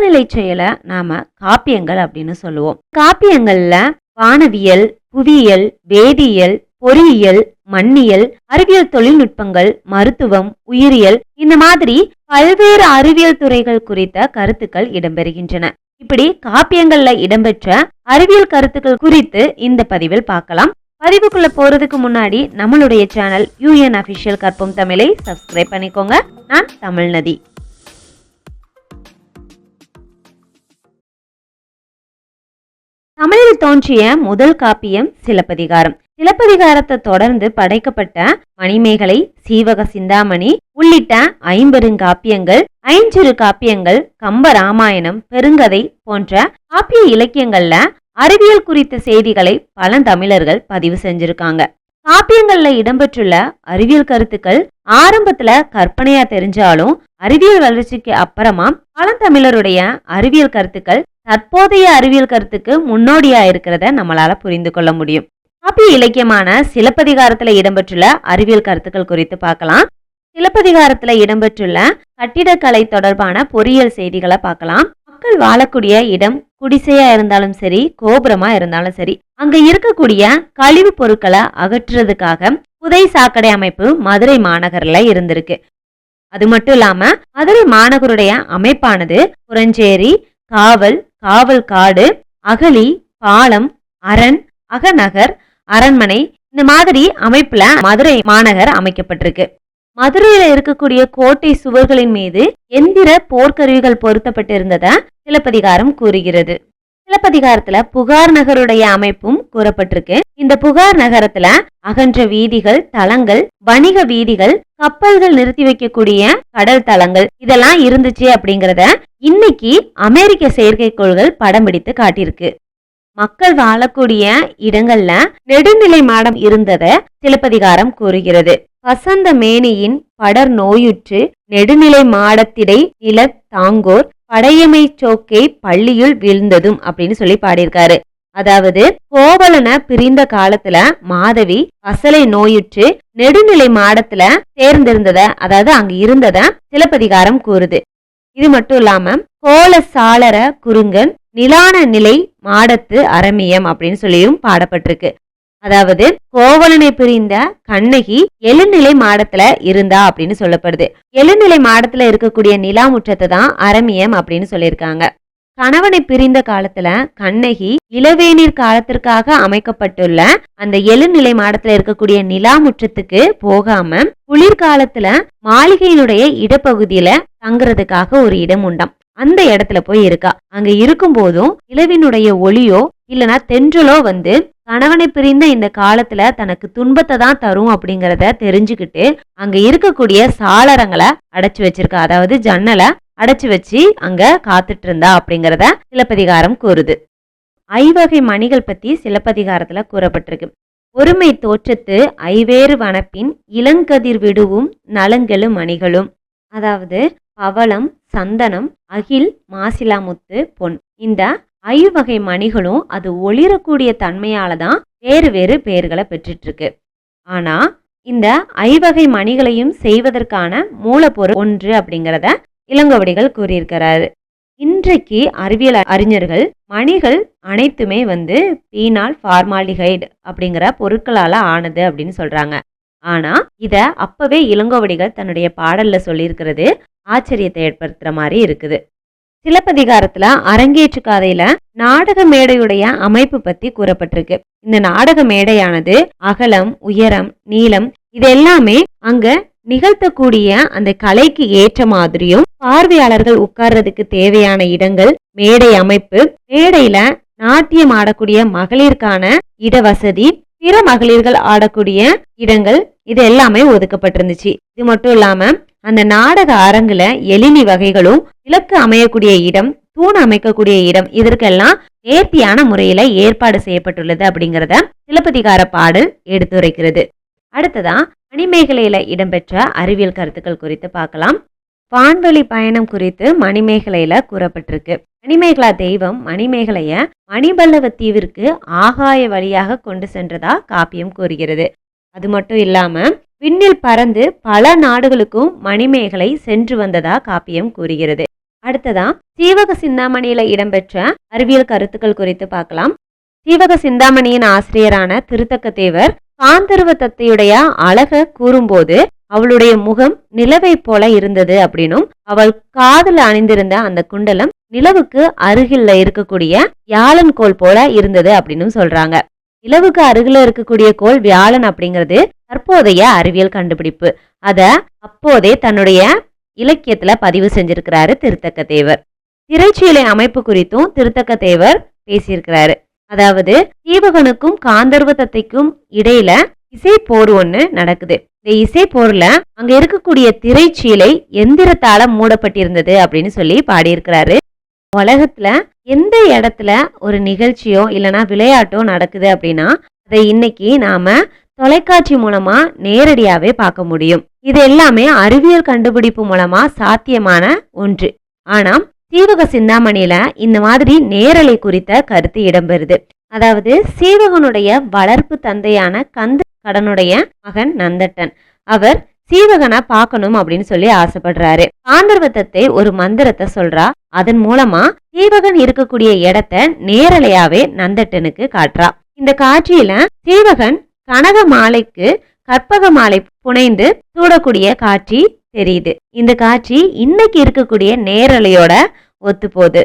முதல்நிலை செயலை நாம காப்பியங்கள் அப்படின்னு சொல்லுவோம். காப்பியங்கள்ல வானவியல், புவியியல், வேதியியல், பொறியியல், மண்ணியல், அறிவியல் தொழில்நுட்பங்கள், மருத்துவம், உயிரியல் இந்த மாதிரி பல்வேறு அறிவியல் துறைகள் குறித்த கருத்துக்கள் இடம்பெறுகின்றன. இப்படி காப்பியங்கள்ல இடம்பெற்ற அறிவியல் கருத்துக்கள் குறித்து இந்த பதிவில் பார்க்கலாம். பதிவுக்குள்ள போறதுக்கு முன்னாடி நம்மளுடைய சேனல் UN Official கற்போம் தமிழை சப்ஸ்கிரைப் பண்ணிக்கோங்க. நான் தமிழ்நதி. தமிழில் தோன்றிய முதல் காப்பியம் சிலப்பதிகாரம். சிலப்பதிகாரத்தை தொடர்ந்து படைக்கப்பட்ட மணிமேகலை, சீவக சிந்தாமணி உள்ளிட்ட 50 காப்பியங்கள், ஐஞ்சிறு காப்பியங்கள், கம்ப ராமாயணம், பெருங்கதை போன்ற காப்பிய இலக்கியங்கள்ல அறிவியல் குறித்த செய்திகளை பழந்தமிழர்கள் பதிவு செஞ்சிருக்காங்க. காப்பியங்கள்ல இடம்பெற்றுள்ள அறிவியல் கருத்துக்கள் ஆரம்பத்துல கற்பனையா தெரிஞ்சாலும் அறிவியல் வளர்ச்சிக்கு அப்புறமா பழந்தமிழருடைய அறிவியல் கருத்துக்கள் தற்போதைய அறிவியல் கருத்துக்கு முன்னோடியா இருக்கிறத நம்மளால புரிந்து கொள்ள முடியும். காப்பிய இலக்கியமான சிலப்பதிகாரத்துல இடம்பெற்றுள்ள அறிவியல் கருத்துக்கள் குறித்து பார்க்கலாம். சிலப்பதிகாரத்துல இடம்பெற்றுள்ள கட்டிடக்கலை தொடர்பான பொறியியல் செய்திகளை பார்க்கலாம். மக்கள் வாழக்கூடிய இடம் குடிசையா இருந்தாலும் சரி, கோபுரமா இருந்தாலும் சரி, அங்க இருக்கக்கூடிய கழிவு பொருட்களை அகற்றுறதுக்காக புதை சாக்கடை அமைப்பு மதுரை மாநகர்ல இருந்திருக்கு. அது மட்டும் இல்லாம மதுரை மாநகருடைய அமைப்பானது புறஞ்சேரி, காவல், காவல் காடு, அகழி, பாலம், அரண், அகநகர், அரண்மனை இந்த மாதிரி அமைப்புல மதுரை மாநகர் அமைக்கப்பட்டிருக்கு. மதுரையில இருக்கக்கூடிய கோட்டை சுவர்களின் மீது எந்திர போர்க்கருவிகள் பொருத்தப்பட்டு இருந்தத சிலப்பதிகாரம் கூறுகிறது. சிலப்பதிகாரத்துல புகார் நகருடைய அமைப்பும் கூறப்பட்டிருக்கு. இந்த புகார் நகரத்துல அகன்ற வீதிகள், தளங்கள், வணிக வீதிகள், கப்பல்கள் நிறுத்தி வைக்கக்கூடிய கடல் தளங்கள் இதெல்லாம் இருந்துச்சு அப்படிங்கறத இன்னைக்கு அமெரிக்க செயற்கைக்கோள்கள் படம் பிடித்து காட்டியிருக்கு. மக்கள் வாழக்கூடிய இடங்கள்ல நெடுநிலை மாடம் இருந்தத சிலப்பதிகாரம் கூறுகிறது. வசந்த மேனியின் படர் நோயுற்று நெடுநிலை மாடத்திடை நில தாங்கோர் படையமை சோக்கை பள்ளியுள் வீழ்ந்ததும் அப்படின்னு சொல்லி பாடியிருக்காரு. அதாவது கோவலன பிரிந்த காலத்துல மாதவி வசலை நோயுற்று நெடுநிலை மாடத்துல சேர்ந்திருந்தத, அதாவது அங்க இருந்தத சிலப்பதிகாரம் கூறுது. இது மட்டும் இல்லாம கோல சாளர குறுங்கன் நிலான நிலை மாடத்து அரமியம் அப்படின்னு சொல்லியும் பாடப்பட்டிருக்கு. அதாவது கோவலனை பிரிந்த கண்ணகி எழுநிலை மாடத்துல இருந்தா அப்படின்னு சொல்லப்படுது. எழுநிலை மாடத்துல இருக்கக்கூடிய நிலா முற்றத்தை தான் அரமியம் அப்படின்னு சொல்லியிருக்காங்க. கணவனை பிரிந்த காலத்துல கண்ணகி இளவேநீர் காலத்திற்காக அமைக்கப்பட்டுள்ள அந்த எழுநிலை மாடத்துல இருக்கக்கூடிய நிலா முற்றத்துக்கு போகாம குளிர்காலத்துல மாளிகையினுடைய இடப்பகுதியில தங்குறதுக்காக ஒரு இடம் உண்டாம். அந்த இடத்துல போய் இருக்கா. அங்க இருக்கும் போதும் இளவினுடைய ஒளியோ இல்லனா தென்றலோ வந்து கணவனை பிரிந்த இந்த காலத்துல தனக்கு துன்பத்தை தான் தரும் அப்படிங்கறத தெரிஞ்சுக்கிட்டு அங்க இருக்கக்கூடிய சாளரங்களை அடைச்சு வச்சிருக்கா. அதாவது ஜன்னலை அடைச்சு வச்சு அங்க காத்துட்டு இருந்தா அப்படிங்கறத சிலப்பதிகாரம் கூறுது. ஐவகை மணிகள் பத்தி சிலப்பதிகாரத்துல கூறப்பட்டிருக்கு. ஒருமை தோற்றத்து ஐவேறு வனப்பின் இளங்கதிர் விடுவும் நலங்கெழு மணிகளும். அதாவது பவளம், சந்தனம், அகில், மாசிலாமுத்து, பொன் இந்த ஐவகை மணிகளும் அது ஒளிரக்கூடிய தன்மையால தான் வேறு வேறு பெயர்களை பெற்றுட்டு இருக்கு. ஆனா இந்த ஐவகை மணிகளையும் செய்வதற்கான மூலப்பொருள் ஒன்று அப்படிங்கிறத இளங்கோவடிகள் கூறியிருக்கிறாரு. இன்றைக்கு அறிவியல் அறிஞர்கள் மணிகள் அனைத்துமே வந்து பீனால் ஃபார்மால்டிஹைடு அப்படிங்கிற பொருட்களால ஆனது அப்படின்னு சொல்றாங்க. ஆனா இத அப்பவே இளங்கோவடிகள் தன்னுடைய பாடல்ல சொல்லியிருக்கிறது ஆச்சரியத்தை ஏற்படுத்துற மாதிரி இருக்குது. சிலப்பதிகாரத்துல அரங்கேற்று காதையில நாடக மேடையுடைய அமைப்பு பத்தி கூறப்பட்டிருக்கு. இந்த நாடக மேடையானது அகலம், உயரம், நீளம் இது எல்லாமே அங்க நிகழ்த்தக்கூடிய அந்த கலைக்கு ஏற்ற மாதிரியும், பார்வையாளர்கள் உட்கார்றதுக்கு தேவையான இடங்கள், மேடை அமைப்பு, மேடையில நாட்டியம் ஆடக்கூடிய மகளிருக்கான இடவசதி, பிற மகளிர்கள் ஆடக்கூடிய இடங்கள் இது எல்லாமே ஒதுக்கப்பட்டிருந்துச்சு. இது மட்டும் இல்லாம அந்த நாடக அரங்குல எழினி வகைகளும், விளக்கு அமையக்கூடிய இடம், தூண் அமைக்கக்கூடிய இடம் இதற்கெல்லாம் நேர்த்தியான முறையில ஏற்பாடு செய்யப்பட்டுள்ளது அப்படிங்கிறத சிலப்பதிகார பாடல் எடுத்துரைக்கிறது. அடுத்ததா மணிமேகலையில இடம்பெற்ற அறிவியல் கருத்துக்கள் குறித்து பார்க்கலாம். வான்வெளி பயணம் குறித்து மணிமேகலையில கூறப்பட்டிருக்கு. மணிமேகலா தெய்வம் மணிமேகலைய மணிபல்லவ தீவிற்கு ஆகாய வழியாக கொண்டு சென்றதா காப்பியம் கூறுகிறது. அது மட்டும் இல்லாம விண்ணில் பறந்து பல நாடுகளுக்கும் மணிமேகலை சென்று வந்ததா காப்பியம் கூறுகிறது. அடுத்ததா சீவக சிந்தாமணியில இடம்பெற்ற அறிவியல் கருத்துக்கள் குறித்து பார்க்கலாம். சீவக சிந்தாமணியின் ஆசிரியரான திருத்தக்க தேவர் காந்தர்வ தத்தையுடைய அழக கூறும்போது அவளுடைய முகம் நிலவை போல இருந்தது அப்படின்னும், அவள் காதல அணிந்திருந்த அந்த குண்டலம் நிலவுக்கு அருகில் இருக்கக்கூடிய வியாழன் கோள் போல இருந்தது அப்படின்னு சொல்றாங்க. நிலவுக்கு அருகில இருக்கக்கூடிய கோள் வியாழன் அப்படிங்கிறது தற்போதைய அறிவியல் கண்டுபிடிப்பு. அத அப்போதே தன்னுடைய இலக்கியத்துல பதிவு செஞ்சிருக்கிறாரு திருத்தக்க தேவர். திரைச்சீலை அமைப்பு குறித்தும் திருத்தக்க தேவர் பேசியிருக்கிறாரு. அதாவது சீவகனுக்கும் காந்தர்வ தத்தைக்கும் இடையில இசை போர் ஒண்ணு நடக்குது. இந்த இசை போர்ல அங்க இருக்கக்கூடிய திரைச்சீலை எந்திரத்தால மூடப்பட்டிருந்தது அப்படின்னு சொல்லி பாடியிருக்கிறாரு. உலகத்துல எந்த இடத்துல ஒரு நிகழ்ச்சியோ இல்லைன்னா விளையாட்டோ நடக்குது அப்படின்னா அதை இன்னைக்கு நாம தொலைக்காட்சி மூலமா நேரடியாவே பார்க்க முடியும். இது எல்லாமே அறிவியல் கண்டுபிடிப்பு மூலமா சாத்தியமான ஒன்று. ஆனா சீவக சிந்தாமணியில இந்த மாதிரி நேரலை குறித்த கருத்து இடம்பெறுது. அதாவது சீவகனுடைய வளர்ப்பு தந்தையான கந்த கடனுடைய மகன் நந்தட்டன் அவர் சீவகனை பார்க்கணும் அப்படின்னு சொல்லி ஆசைப்படுறாரு. காந்தர்வ தத்தை ஒரு மந்திரத்தை சொல்றா. அதன் மூலமா சீவகன் இருக்கக்கூடிய இடத்த நேரலையாவே நந்தட்டனுக்கு காட்டுறா. இந்த காட்சியில சீவகன் கனக மாலைக்கு கற்பக மாலை புனைந்து சூடக்கூடிய காட்சி தெரியுது. இந்த காட்சி இன்னைக்கு இருக்கக்கூடிய நேரலையோட ஒத்து போகுது.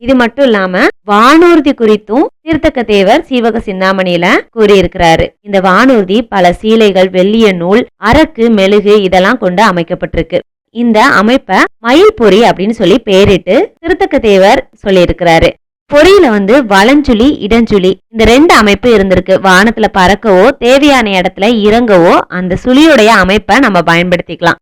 இது மட்டும் இல்லாம வானூர்தி குறித்தும் திருத்தக்க தேவர் சீவக சிந்தாமணியில கூறியிருக்கிறாரு. இந்த வானூர்தி பல சீலைகள், வெள்ளிய நூல், அரக்கு, மெழுகு இதெல்லாம் கொண்டு அமைக்கப்பட்டிருக்கு. இந்த அமைப்ப மயில் பொறி அப்படின்னு சொல்லி பேரிட்டு திருத்தக்க தேவர் சொல்லியிருக்கிறாரு. பொறியில வலஞ்சுழி, இடஞ்சுழி இந்த 2 அமைப்பு இருந்திருக்கு. வானத்துல பறக்கவோ தேவையான இடத்துல இறங்கவோ அந்த சுழியுடைய அமைப்பை நம்ம பயன்படுத்திக்கலாம்.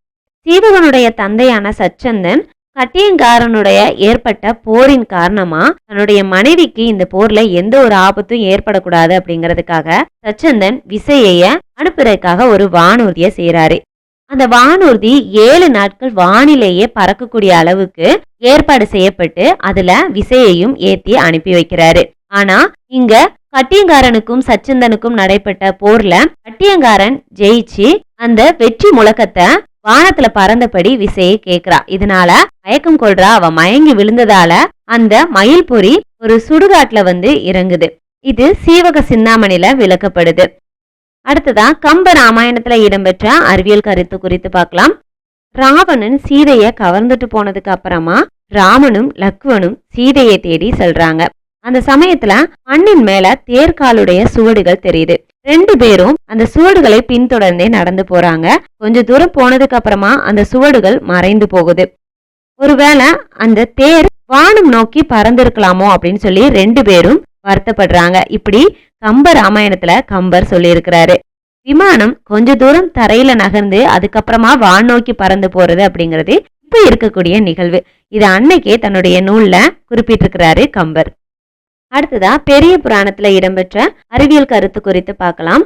சீவகனுடைய தந்தையான சச்சந்தன் கட்டியங்காரனுடைய ஏற்பட்ட போரின் காரணமா தன்னுடைய மனைவிக்கு இந்த போர்ல எந்த ஒரு ஆபத்தும் ஏற்படக்கூடாது அப்படிங்கிறதுக்காக சச்சந்தன் விசைய அனுப்புறதுக்காக ஒரு வானூர்தியை செய்யறாரு. அந்த வானூர்தி 7 நாட்கள் வானிலேயே பறக்கக்கூடிய அளவுக்கு ஏற்பாடு செய்யப்பட்டு அதுல விசையையும் ஏத்தி அனுப்பி வைக்கிறாரு. ஆனா இங்க கட்டியங்காரனுக்கும் சச்சந்தனுக்கும் நடைபெற்ற போர்ல கட்டியங்காரன் ஜெயிச்சு அந்த வெற்றி முழக்கத்தை வானத்துல பறந்தபடி விசையை கேக்குறா. இதனால மயக்கம் கொள்றா. அவ மயங்கி விழுந்ததால அந்த மயில் பொறி ஒரு சுடுகாட்டுல இறங்குது. இது சீவக சிந்தாமணியில விளக்கப்படுது. அடுத்ததா கம்ப ராமாயணத்துல இடம்பெற்ற அறிவியல் கருத்து குறித்து பார்க்கலாம். ராவணன் சீதைய கவர்ந்துட்டு போனதுக்கு அப்புறமா ராமனும் லக்வனும் சீதையை தேடி செல்றாங்க. அந்த சமயத்துல மண்ணின் மேல தேர்காலுடைய சுவடுகள் தெரியுது. 2 பேரும் அந்த சுவடுகளை பின்தொடர்ந்தே நடந்து போறாங்க. கொஞ்ச தூரம் போனதுக்கு அப்புறமா அந்த சுவடுகள் மறைந்து போகுது. ஒருவேளை அந்த தேர் வானம் நோக்கி பறந்திருக்கலாமோ அப்படின்னு சொல்லி 2 பேரும் வருத்தப்படுறாங்க. இப்படி கம்ப ராமாயணத்துல கம்பர் சொல்லியிருக்கிறாரு. விமானம் கொஞ்ச தூரம் தரையில நகர்ந்து அதுக்கப்புறமா வான் நோக்கி பறந்து போறது அப்படிங்கிறது இப்ப இருக்கக்கூடிய நிகழ்வு. இது அன்னைக்கே தன்னுடைய நூல்ல குறிப்பிட்டிருக்கிறாரு கம்பர். அடுத்ததா பெரிய புராணத்துல இடம்பெற்ற அறிவியல் கருத்து குறித்து பார்க்கலாம்.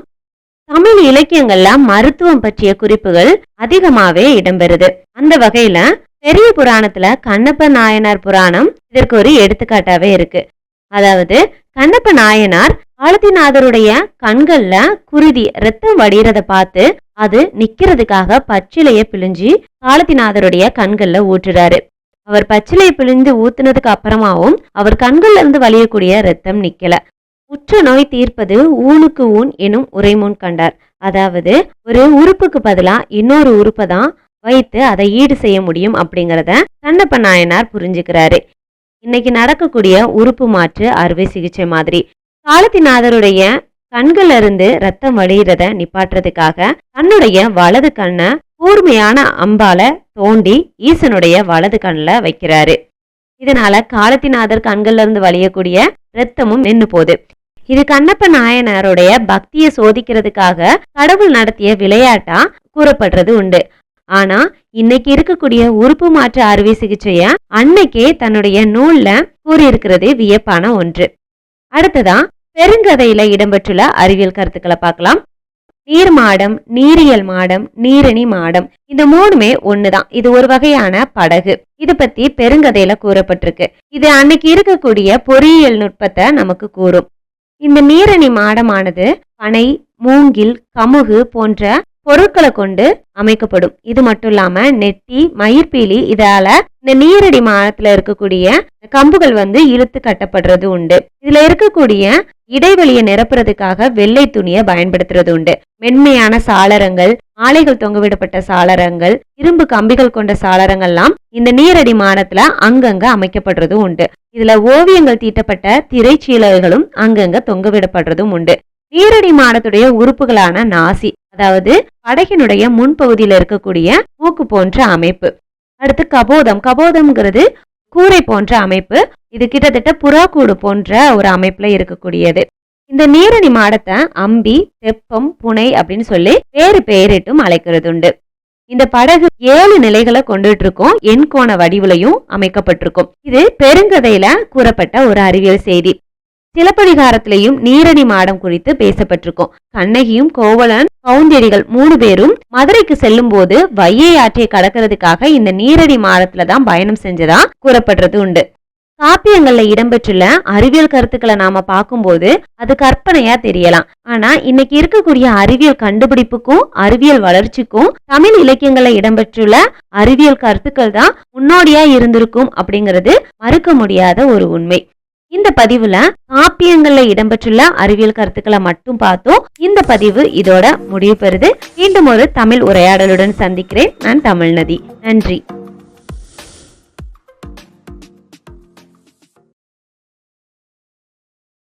தமிழ் இலக்கியங்கள்ல மருத்துவம் பற்றிய குறிப்புகள் அதிகமாவே இடம்பெறுது. அந்த வகையில பெரிய புராணத்துல கண்ணப்ப நாயனார் புராணம் இதற்கு ஒரு எடுத்துக்காட்டாவே இருக்கு. அதாவது கண்ணப்ப நாயனார் காலத்திநாதருடைய கண்கள்ல குருதி ரத்தம் வடிகிறத பார்த்து அது நிக்கிறதுக்காக பச்சிலைய பிழிஞ்சு காலத்திநாதருடைய கண்கள்ல ஊற்றுறாரு. அவர் பச்சிலையை பிழிந்து ஊத்துனதுக்கு அப்புறமாவும் அவர் கண்கள்ல இருந்து வலியக்கூடிய ரத்தம் நிக்கல. உற்ற நோய் தீர்ப்பது ஊனுக்கு ஊன் எனும் உரைமுன் கண்டார். அதாவது ஒரு உறுப்புக்கு பதிலா இன்னொரு உறுப்பை தான் வைத்து அதை ஈடு செய்ய முடியும் அப்படிங்கிறத கண்ணப்ப நாயனார் புரிஞ்சுக்கிறாரு. இன்னைக்கு நடக்கக்கூடிய உறுப்பு மாற்று அறுவை சிகிச்சை மாதிரி காலத்திநாதருடைய கண்கள்ல இருந்து ரத்தம் வழிகிறத நிப்பாட்டுறதுக்காக தன்னுடைய வலது கண்ணை கூர்மையான அம்பால தோண்டி ஈசனுடைய வலது கண்ணுல வைக்கிறாரு. இதனால காலத்திநாதர் கண்கள்ல இருந்து வழியக்கூடிய ரத்தமும் நின்று போகுது. இது கண்ணப்ப நாயனாருடைய பக்தியை சோதிக்கிறதுக்காக கடவுள் நடத்திய விளையாட்டா கூறப்படுறது உண்டு. ஆனா இன்னைக்கு இருக்கக்கூடிய உறுப்பு மாற்று அறுவை சிகிச்சைய அன்னைக்கே தன்னுடைய நூல்ல கூறியிருக்கிறது வியப்பான ஒன்று. அடுத்ததா பெருங்கதையில இடம்பெற்றுள்ள அறிவியல் கருத்துக்களை பார்க்கலாம். நீர் மாடம், நீரியல் மாடம், நீரணி மாடம் இந்த 3மே ஒண்ணுதான். இது ஒரு வகையான படகு. இது பத்தி பெருங்கதையில கூறப்பட்டிருக்கு. இது அன்னைக்கு இருக்கக்கூடிய பொறியியல் நுட்பத்தை நமக்கு கூறும். இந்த நீரணி மாடமானது பனை, மூங்கில், கமுகு போன்ற பொருட்களை கொண்டு அமைக்கப்படும். இது மட்டும் இல்லாம நெட்டி, மயிர்பீலி இதால இந்த நீரடி மாடத்துல இருக்கக்கூடிய கம்புகள் இழுத்து கட்டப்படுறது உண்டு. இதுல இருக்கக்கூடிய இடைவெளியை நிரப்புறதுக்காக வெள்ளை துணியை பயன்படுத்துறது உண்டு. மென்மையான சாளரங்கள், ஆலைகள் தொங்கவிடப்பட்ட சாளரங்கள், இரும்பு கம்பிகள் கொண்ட சாளரங்கள்லாம் இந்த நீரடி மாடத்துல அங்கங்க அமைக்கப்படுறது உண்டு. இதுல ஓவியங்கள் தீட்டப்பட்ட திரைச்சீலைகளும் அங்கங்க தொங்கவிடப்படுறதும் உண்டு. நீரடி மாடத்துடைய உறுப்புகளான நாசி, அதாவது படகினுடைய முன்பகுதியில் இருக்கக்கூடிய மூக்கு போன்ற அமைப்பு. அடுத்து கபோதம். கபோதம்ங்கிறது கூரை போன்ற அமைப்பு. இது கிட்டத்தட்ட புறாக்கூடு போன்ற ஒரு அமைப்புல இருக்கக்கூடியது. இந்த நீரணி மாடத்தை அம்பி, தெப்பம், புனை அப்படின்னு சொல்லி வேறு பெயரிட்டும் அழைக்கிறது உண்டு. இந்த படகு 7 நிலைகளை கொண்டுட்டு இருக்கும். எண்கோண வடிவிலையும் அமைக்கப்பட்டிருக்கும். இது பெருங்கதையில கூறப்பட்ட ஒரு அறிவியல் செய்தி. சிலப்பதிகாரத்திலையும் நீரணி மாடம் குறித்து பேசப்பட்டிருக்கும். கண்ணகியும் கோவலன், கவுந்தியடிகள் 3 பேரும் மதுரைக்கு செல்லும் போது வையை ஆற்றை கடக்கிறதுக்காக இந்த நீரணி மாடத்துலதான் பயணம் செஞ்சதா கூறப்படுறது உண்டு. காப்பியங்கள்ல இடம்பெற்றுள்ள அறிவியல் கருத்துக்களை நாம பார்க்கும்போது அது கற்பனையா தெரியலாம். ஆனா இன்னைக்கு இருக்கக்கூடிய அறிவியல் கண்டுபிடிப்புக்கும் அறிவியல் வளர்ச்சிக்கும் தமிழ் இலக்கியங்கள்ல இடம்பெற்றுள்ள அறிவியல் கருத்துக்கள் தான் முன்னோடியா இருந்திருக்கும் அப்படிங்கிறது மறுக்க முடியாத ஒரு உண்மை. இந்த பதிவுல காப்பியங்கள்ல இடம்பெற்றுள்ள அறிவியல் கருத்துக்களை மட்டும் பார்த்தோம். இந்த பதிவு இதோட முடிவு பெறுது. மீண்டும் ஒரு தமிழ் உரையாடலுடன் சந்திக்கிறேன். நான் தமிழ்நதி. நன்றி.